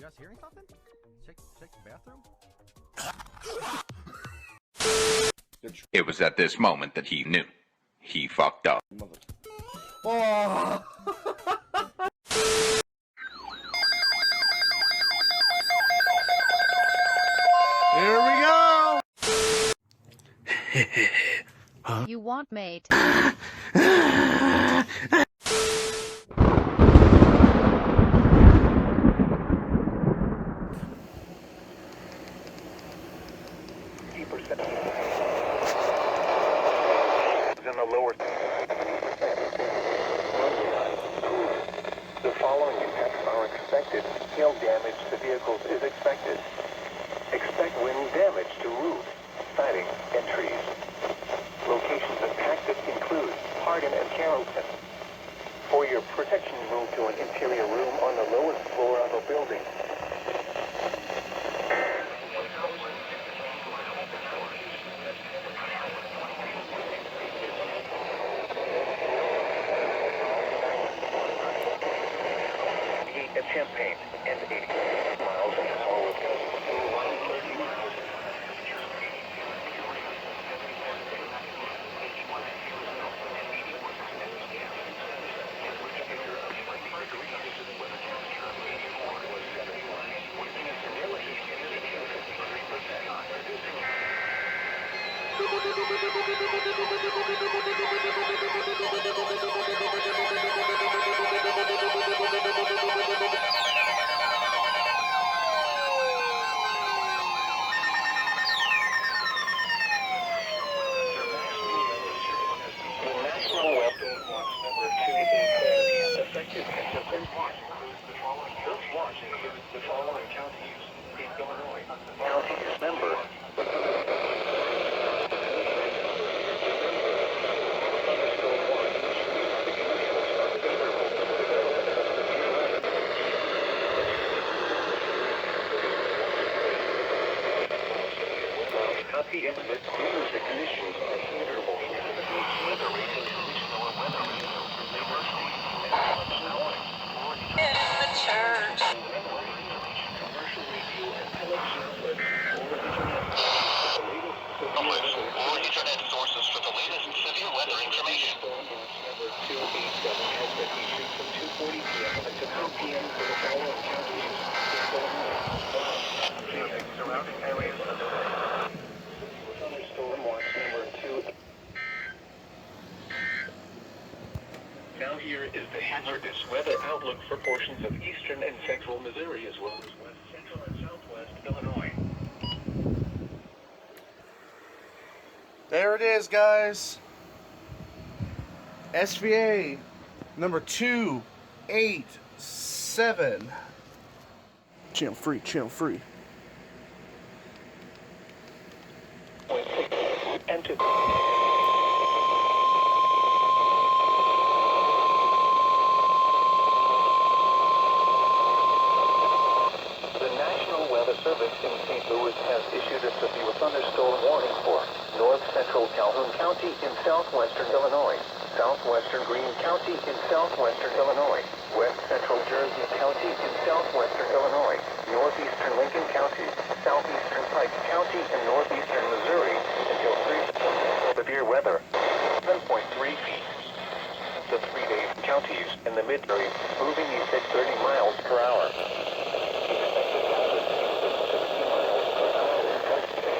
you guys hearing something? Check the bathroom. It was at this moment that he knew. He fucked up. Oh! Here we go! Huh? You want mate? In the lower. The following impacts are expected. Hail damage to vehicles is expected. Expect wind damage to roofs, siding, and trees. Locations impacted include Hardin and Carrollton. For your protection, move to an interior room on the lowest floor of a building. At Champaign and 80 miles in St. Copy into the clues. The conditions are favorable. Weather rating conditional weather in the church. Commercial radio and television or internet sources for the latest severe weather information. Number 287 has been issued from 2:40 p.m. to 2 p.m. for the following counties. Surrounding areas. Thunderstorm watch number 2. Now here is the hazardous weather outlook for portions of eastern and central Missouri as well as west central and southwest Illinois. There it is, guys. SVA number 287. Channel free. And to the National Weather Service in St. Louis has issued a severe thunderstorm warning for north central Calhoun County in southwestern Illinois, southwestern Greene County in southwestern Illinois, west central Jersey County in southwestern Illinois, northeastern Lincoln County, southeastern Pike County, and northeastern Missouri until 3 severe weather, 7.3 feet. The 3-day counties in the mid-area moving east at 30 miles per hour.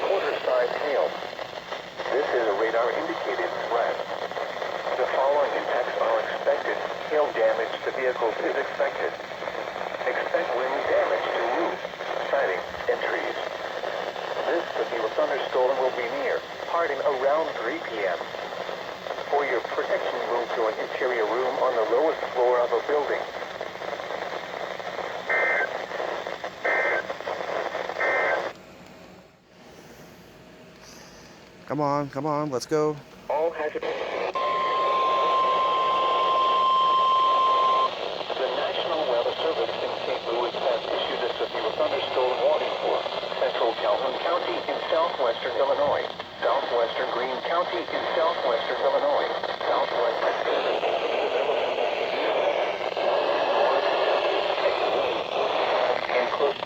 Quarter-size hail. This is a radar-indicated threat. The following impacts are expected. Hail damage to vehicles is expected. Expect wind damage to roofs, siding, and trees. This severe thunderstorm will be near Hardin around 3 p.m. For your protection, move to an interior room on the lowest floor of a building. Come on, let's go. All hazardous. The National Weather Service in St. Louis has issued a severe thunderstorm warning for central Calhoun County in southwestern Illinois, southwestern Greene County in southwestern Illinois, and close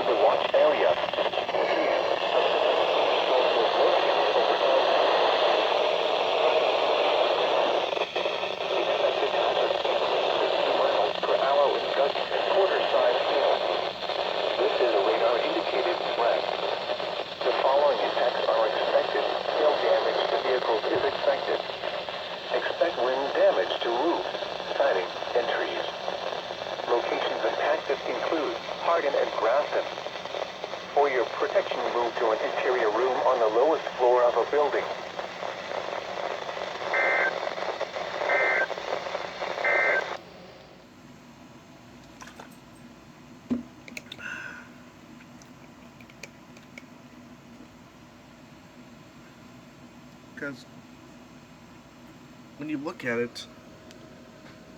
an interior room on the lowest floor of a building. Because when you look at it,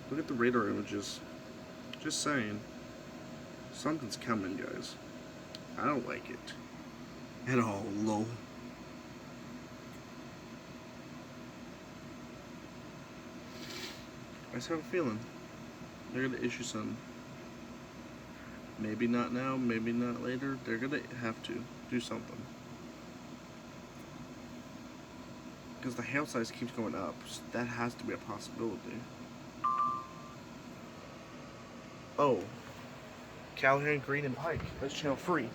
look at the radar images. Just saying, something's coming, guys. I don't like it at all. Low. I just have a feeling they're gonna issue some. Maybe not now, maybe not later. They're gonna have to do something. Because the hail size keeps going up, so that has to be a possibility. Oh, Callahan, Green, and Pike. That's channel 3.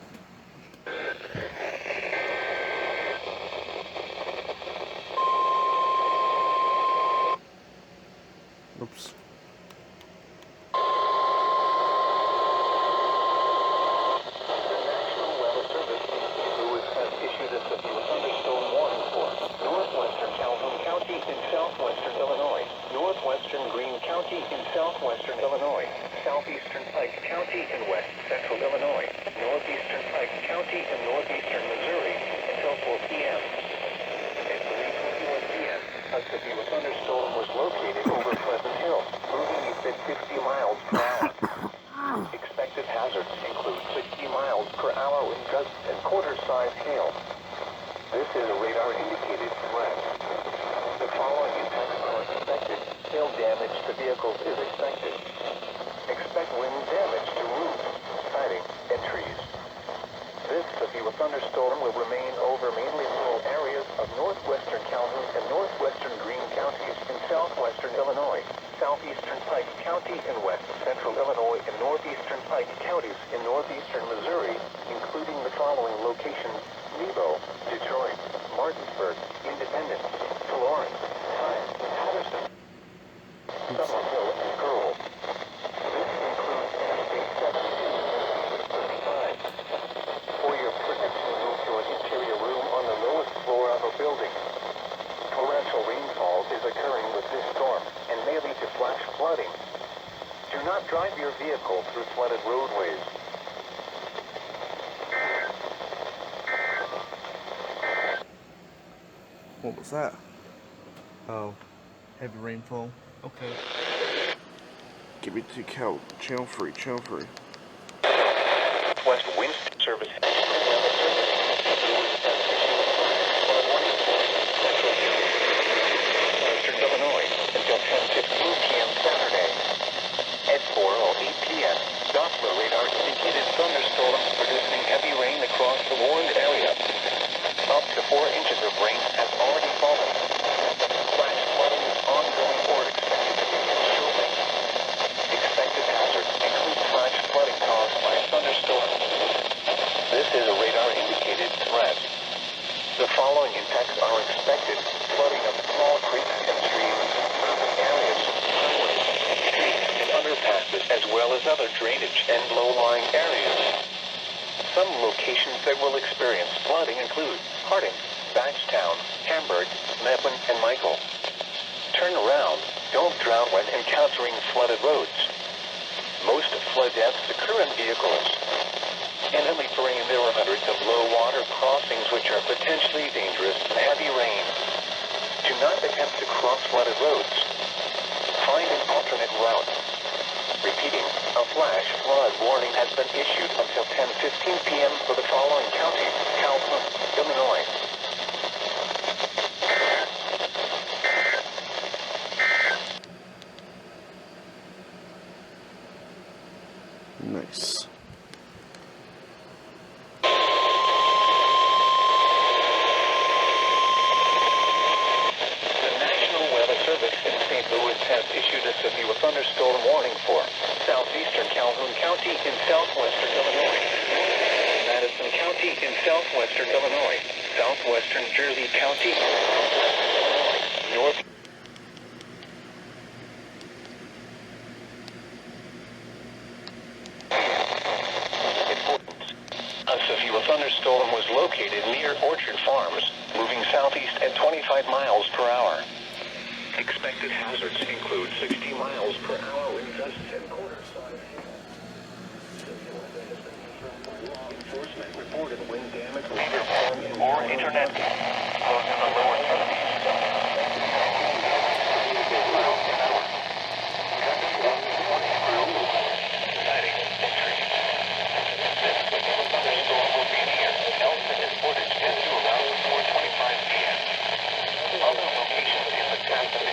Oops. In southwestern Illinois, southeastern Pike County in west central Illinois, northeastern Pike County in northeastern Missouri until 4 p.m. At 3:21 p.m., a severe thunderstorm was located over Pleasant Hill, moving at 50 miles per hour. Expected hazards include 60 miles per hour wind gusts and quarter-size hail. This is a radar-indicated threat. The following impacts are expected. Hail damage to vehicles is expected. Expect wind damage to roofs, siding, and trees. This severe thunderstorm will remain over mainly rural areas of northwestern Calhoun and northwestern Greene counties in southwestern Illinois, southeastern Pike County in west central Illinois, and northeastern Pike counties in northeastern Missouri, including the following locations: Nebo, Detroit, Martinsburg, Independence, Florence, Tryon, Patterson, Summerville, and Girl. This includes Interstate 72 and 35. For your protection, move to an interior room on the lowest floor of a building. Torrential rainfall is occurring with this storm and may lead to flash flooding. Do not drive your vehicle through flooded roadways. What was that? Oh, heavy rainfall. Okay. Give me to channel 3, channel 3. West wind service. Western Illinois until 10:15 p.m. Saturday. At 4:08 p.m., Doppler radar indicated thunderstorms producing heavy rain across the warned area. Up to 4 inches of rain has already fallen. Flash flooding is ongoing or expected to begin shortly. Expected hazards include flash flooding caused by thunderstorms. This is a radar-indicated threat. The following impacts are expected: flooding of small creeks and streams, urban areas, highways, streets, and underpasses, as well as other drainage and low-lying areas. Some locations that will experience flooding include Harding, Badgetown, Hamburg, Medwin, and Michael. Turn around. Don't drown when encountering flooded roads. Most flood deaths occur in vehicles. In early spring, there are hundreds of low-water crossings which are potentially dangerous in heavy rain. Do not attempt to cross flooded roads. Find an alternate route. Repeating, a flash flood warning has been issued until 10:15 p.m. for the following counties: Calhoun, Illinois. Nice. The National Weather Service in St. Louis has issued a severe thunderstorm warning for southeastern Calhoun County in southwestern Illinois, Madison County in southwestern Illinois, southwestern Jersey County, North. A severe thunderstorm was located located near Orchard Farms, moving southeast at 25 miles per hour. Expected hazards include 60 miles per hour wind gusts and quarter-size enforcement reported wind damage or internet on the lower 70s. Thunderstorm will be near. Elsa and footage 10 to around 4:25 p.m. Other locations in the path of the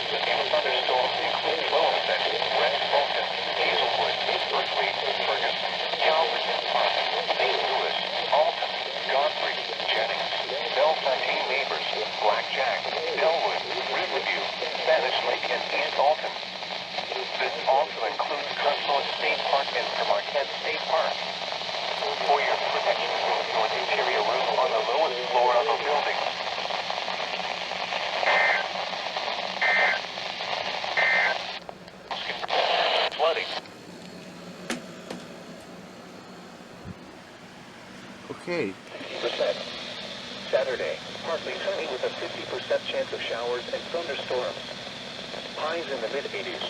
thunderstorm include Williston, West Fulton, Hazelwood, Berkeley, Ferguson, Calvert Park, St. Louis, Alton, Godfrey, Jennings, Bellefontaine Neighbors, Blackjack, Bellwood, Riverview, Spanish Lake, and East Alton. This also includes Crestwood State Park and Marquette State Park. For your protection, move to an interior room on the lowest floor of a building. Flooding. Okay. Percent. Saturday, partly sunny with a 50% chance of showers and thunderstorms. Highs in the mid-80s.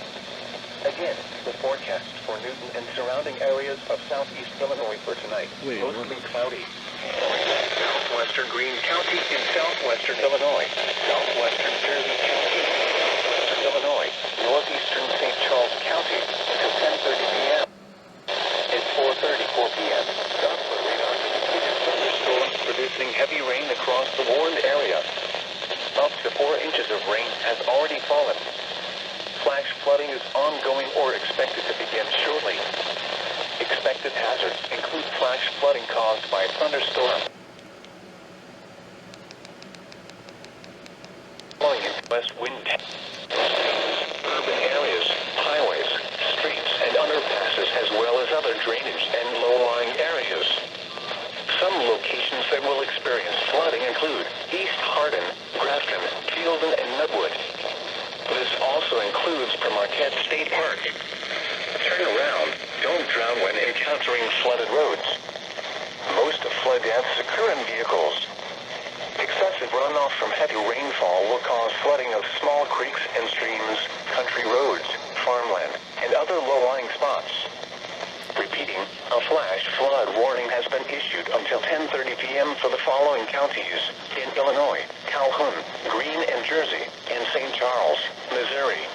Again, the forecast for Newton and surrounding areas of southeast Illinois for tonight. Wait, Mostly cloudy. Southwestern Greene County in southwestern Illinois. Southwestern Jersey County, southwestern Illinois. Northeastern St. Charles County until 10:30 p.m. At 4:34 p.m., Doppler radar indicated thunderstorms producing heavy rain across the warned area. Up to 4 inches of rain has already fallen. Flash flooding is ongoing or expected to begin shortly. Expected hazards include flash flooding caused by thunderstorm. Blowing in west wind. Urban areas, highways, streets, and underpasses, as well as other drainage and low-lying areas. Some locations that will experience flooding include East Hardin, Grafton, Fielden, and Nutwood. This also includes Marquette State Park. Turn around. Don't drown when encountering flooded roads. Most flood deaths occur in vehicles. Excessive runoff from heavy rainfall will cause flooding of small creeks and streams, country roads, farmland, and other low-lying spots. Repeating, a flash flood warning has been issued until 10:30 p.m. for the following counties in Illinois: Calhoun, Greene and Jersey, and St. Charles, Missouri.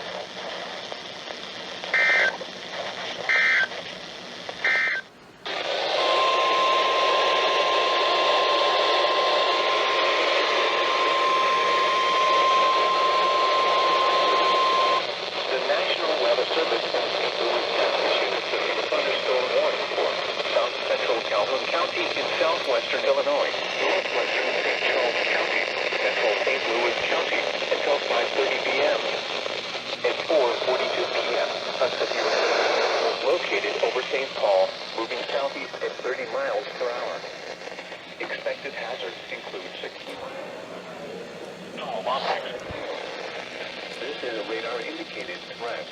The National Weather Service in St. Louis has issued a severe thunderstorm warning for south central Calhoun County in southwestern Illinois, northwestern St. Charles County, central St. Louis County until 5:30 p.m. At 4:42 p.m., a severe thunderstorm was located over St. Paul, moving southeast at 30 miles per hour. Expected hazards include 60 miles. This is a radar-indicated threat.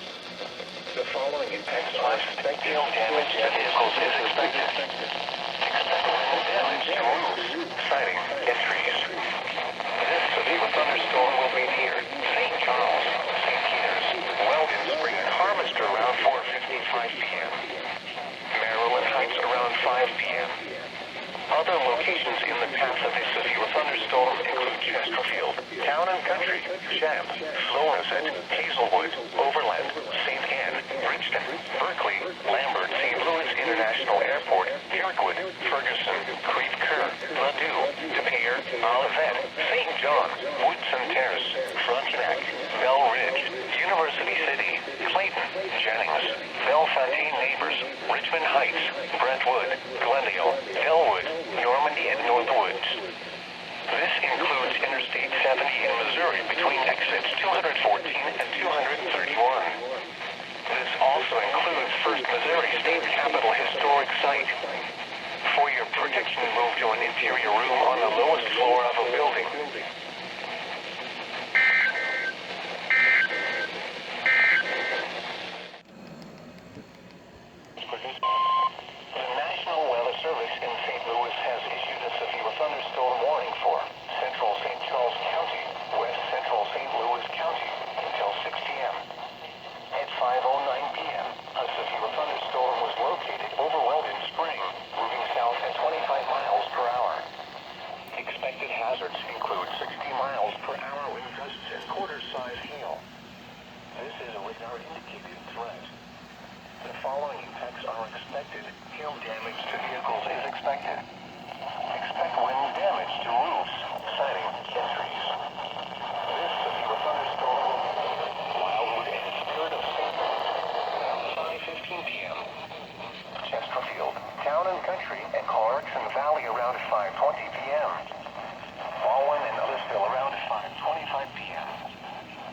The following impacts are expected. Damage to vehicles is expected. Expected damage to roofs, siding, and trees. This severe thunderstorm will be near St. Charles, St. Peters, Weldon Spring, and Harvester around 4:55 p.m. Maryland Heights around 5 p.m. Other locations in the path of a severe thunderstorm include Chesterfield, Town and Country, Champ, Somerset, Hazelwood, Overland, St. Anne, Bridgeton, Berkeley, Lambert, St. Louis International Airport, Kirkwood, Ferguson, Creve Coeur, Ladue, De Pere, Olivet, St. John, Woodson Terrace, Frontenac, Bell Ridge, University City, Clayton, Jennings, Bellefontaine Neighbors, Richmond Heights, Brentwood, Glendale, Elwood, Normandy, and Northwoods. This includes Interstate 70 in Missouri between exits 214 and 231. This also includes First Missouri State Capitol Historic Site. For your protection, move to an interior room on the lowest floor of a building. The National Weather Service in St. Louis has issued a severe thunderstorm are expected. Hail damage to vehicles is expected. Expect wind damage to roofs, siding, and trees. This severe thunderstorm will be Wildwood and Spirit of St. Louis around 5:15 p.m. Chesterfield, Town and Country, and Clarkson Valley around 5:20 p.m. Baldwin and Ellisville around 5:25 p.m.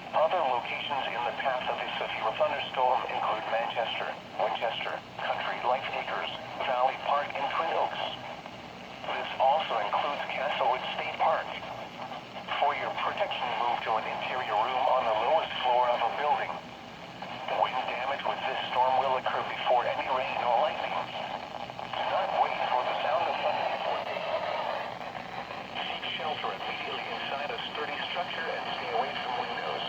Other locations in the path of this severe thunderstorm include Manchester, Winchester, Country Life Acres, Valley Park, and Twin Oaks. This also includes Castlewood State Park. For your protection, move to an interior room on the lowest floor of a building. Wind damage with this storm will occur before any rain or lightning. Do not wait for the sound of thunder before taking action. Seek shelter immediately inside a sturdy structure and stay away from windows.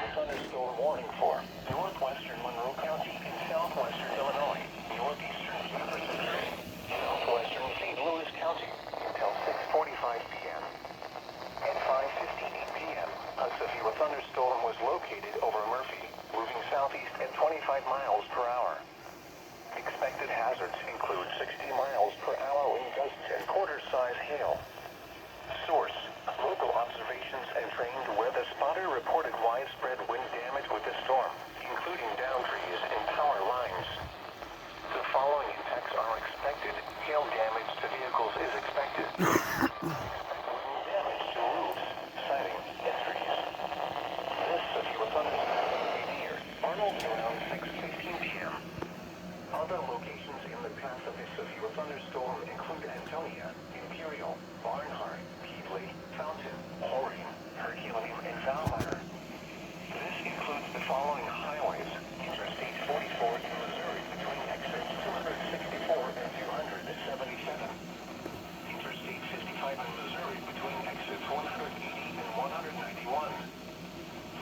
The thunderstorm warning for northwestern Monroe County in southwestern Illinois, northeastern Jefferson County, southwestern St. Louis County until 6:45 p.m. At 5:58 p.m., a severe thunderstorm was located over Murphy, moving southeast at 25 miles per hour. Expected hazards include 60 miles per hour wind gusts and quarter-size hail. Source: local observations and trained weather spotter reported widespread wind damage with the storm, including downed trees and power lines. The following impacts are expected. Hail damage to vehicles is expected. Damage to roofs, siding, and trees. This severe thunderstorm will be near Arnold around 6:15 p.m. Other locations in the path of this severe thunderstorm include Antonia, Imperial, Barnhart, Keighley, Fountain, Horine, Herculaneum, and Valmeyer. This includes the following highways: Interstate 44 in Missouri between exits 264 and 277. Interstate 55 in Missouri between exits 180 and 191.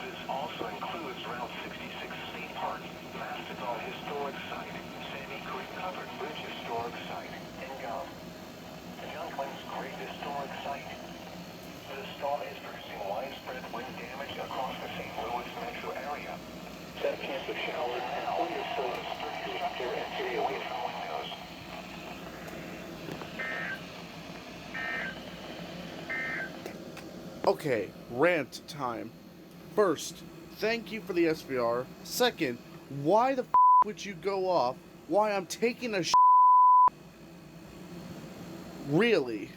This also includes Route 66 State Park, Mastodon Historic Site, Sandy Creek Covered Bridge Historic Site, and Gulf. Younglings Great Historic Site. The storm is producing widespread wind damage across the St. Louis metro area. Set chance of showers and hold yourself in a sturdy structure and stay away from windows. Okay, rant time. First, thank you for the SVR. Second, why the f would you go off while I'm taking a Really?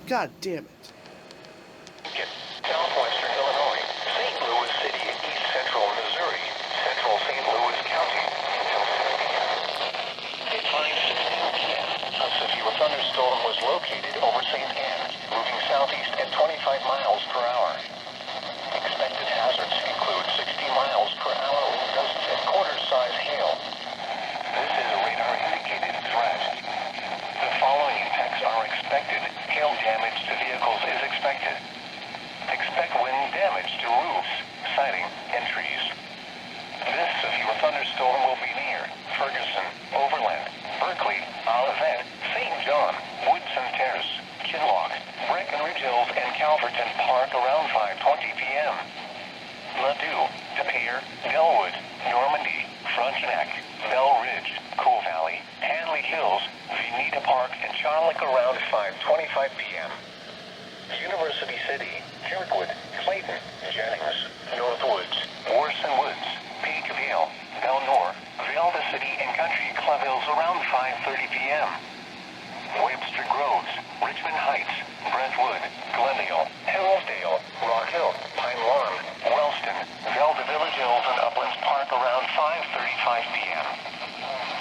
God damn it. Southwestern Illinois, St. Louis City, East Central Missouri, Central St. Louis County, until 7 p.m. At 5:16 p.m., a severe thunderstorm was located over St. Anne, moving southeast at 25 miles per hour. Expected hazards include 60 miles per hour wind gusts and quarter-size hail. This is a radar-indicated threat. The following impacts are expected. Hail damage to vehicles is expected. Expect wind damage to roofs, siding, and trees. This severe thunderstorm will be near Ferguson, Overland, Berkeley, Olivet, St. John, Woodson Terrace, Kinloch, Breckenridge Hills, and Calverton Park around 5:20 p.m. Ladue, De Pere, Delwood, Normandy, Frontenac, Bell Ridge, Coal Valley, Hanley Hills, Veneta Park, and Charlotte around 5:25 p.m. University City, Kirkwood, Clayton, Jennings, Northwoods, Warson Woods, Peakville, Belnor, Velda City, and Country Club Hills around 5:30 p.m. Webster Groves, Richmond Heights, Brentwood, Glendale, Hillsdale, Rock Hill, Pine Lawn, Wellston, Velda Village Hills, and Uplands Park around 5:35 p.m.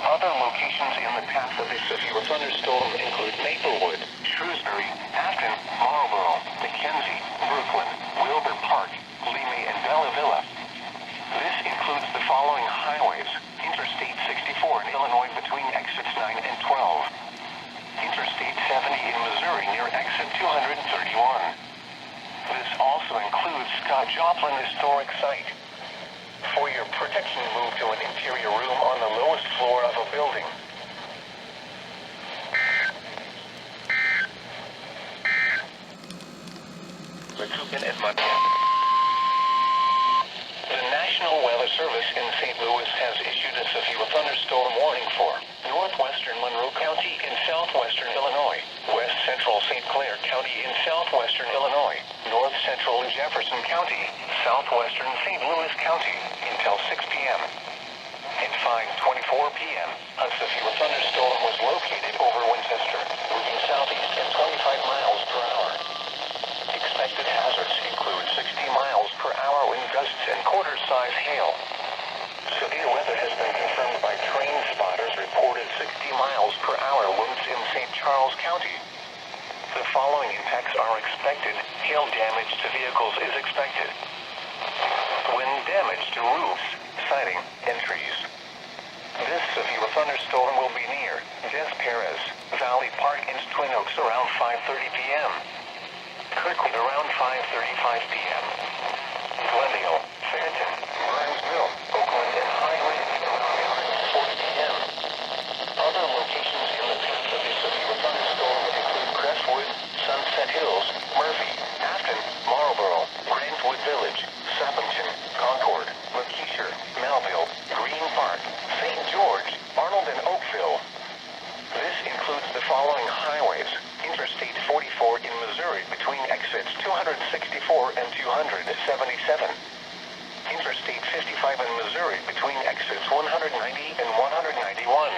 Other locations in the path of this severe thunderstorm include Maplewood, Shrewsbury, Afton, Marlboro, McKenzie, Brooklyn, Wilbur Park, Lima, and Bella Villa. This includes the following highways: Interstate 64 in Illinois between exits 9 and 12. Interstate 70 in Missouri near exit 231. This also includes Scott Joplin Historic Site. For your protection, move to an interior room on the lowest floor of a building. Macoupin and Montana. Service in St. Louis has issued a severe thunderstorm warning for northwestern Monroe County in southwestern Illinois, west central St. Clair County in southwestern Illinois, north central Jefferson County, southwestern St. Louis County until 6 p.m. At 5:24 p.m., a severe thunderstorm was located over Winchester, moving southeast at 25 miles per hour. Expected hazards include 60 miles per hour wind gusts and quarter-size hail. Severe weather has been confirmed by train spotters reported 60 miles per hour winds in St. Charles County. The following impacts are expected. Hail damage to vehicles is expected. Wind damage to roofs, siding, and trees. This severe thunderstorm will be near Des Perez, Valley Park, and Twin Oaks around 5:30 p.m. Kirkwood around 5:35 p.m. Glendale, Phantom, Burnsville, Oakland, and High Ridge around 5:40 p.m. Other locations in the path of the severe thunderstorm include Crestwood, Sunset Hills, Murphy, Afton, Marlboro, Grantwood Village, Sappington, Concord, Lakeisha, Melville, Green Park, St. George, Arnold, and Oakville. This includes the following highways: Interstate 44 in Missouri between exits 264 and 277. Interstate 55 in Missouri between exits 190 and 191.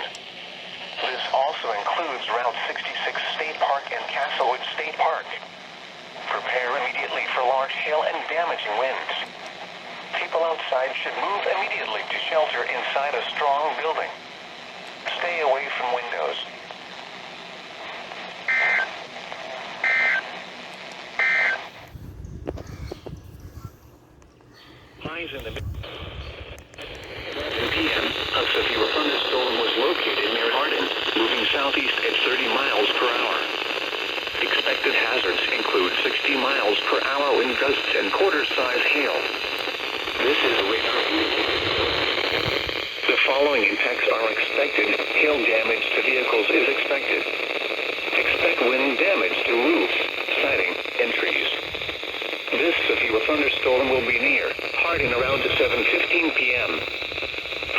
This also includes Route 66 State Park and Castlewood State Park. Prepare immediately for large hail and damaging winds. People outside should move immediately to shelter inside a strong building. Stay away from windows. Highs in the p.m. A severe thunderstorm was located near Hardin, moving southeast at 30 miles per hour. Expected hazards include 60 miles per hour wind gusts and quarter-size hail. This is radar indicated. The following impacts are expected. Hail damage to vehicles is expected. Expect wind damage to roofs, siding, and trees. This severe thunderstorm will be near Hardin around 7:15 p.m.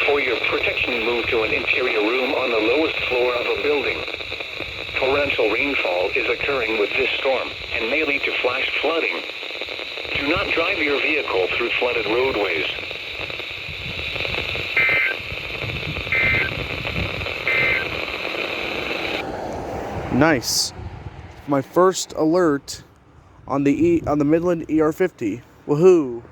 For your protection, move to an interior room on the lowest floor of a building. Torrential rainfall is occurring with this storm and may lead to flash flooding. Do not drive your vehicle through flooded roadways. Nice. My first alert on the Midland ER50. Woohoo!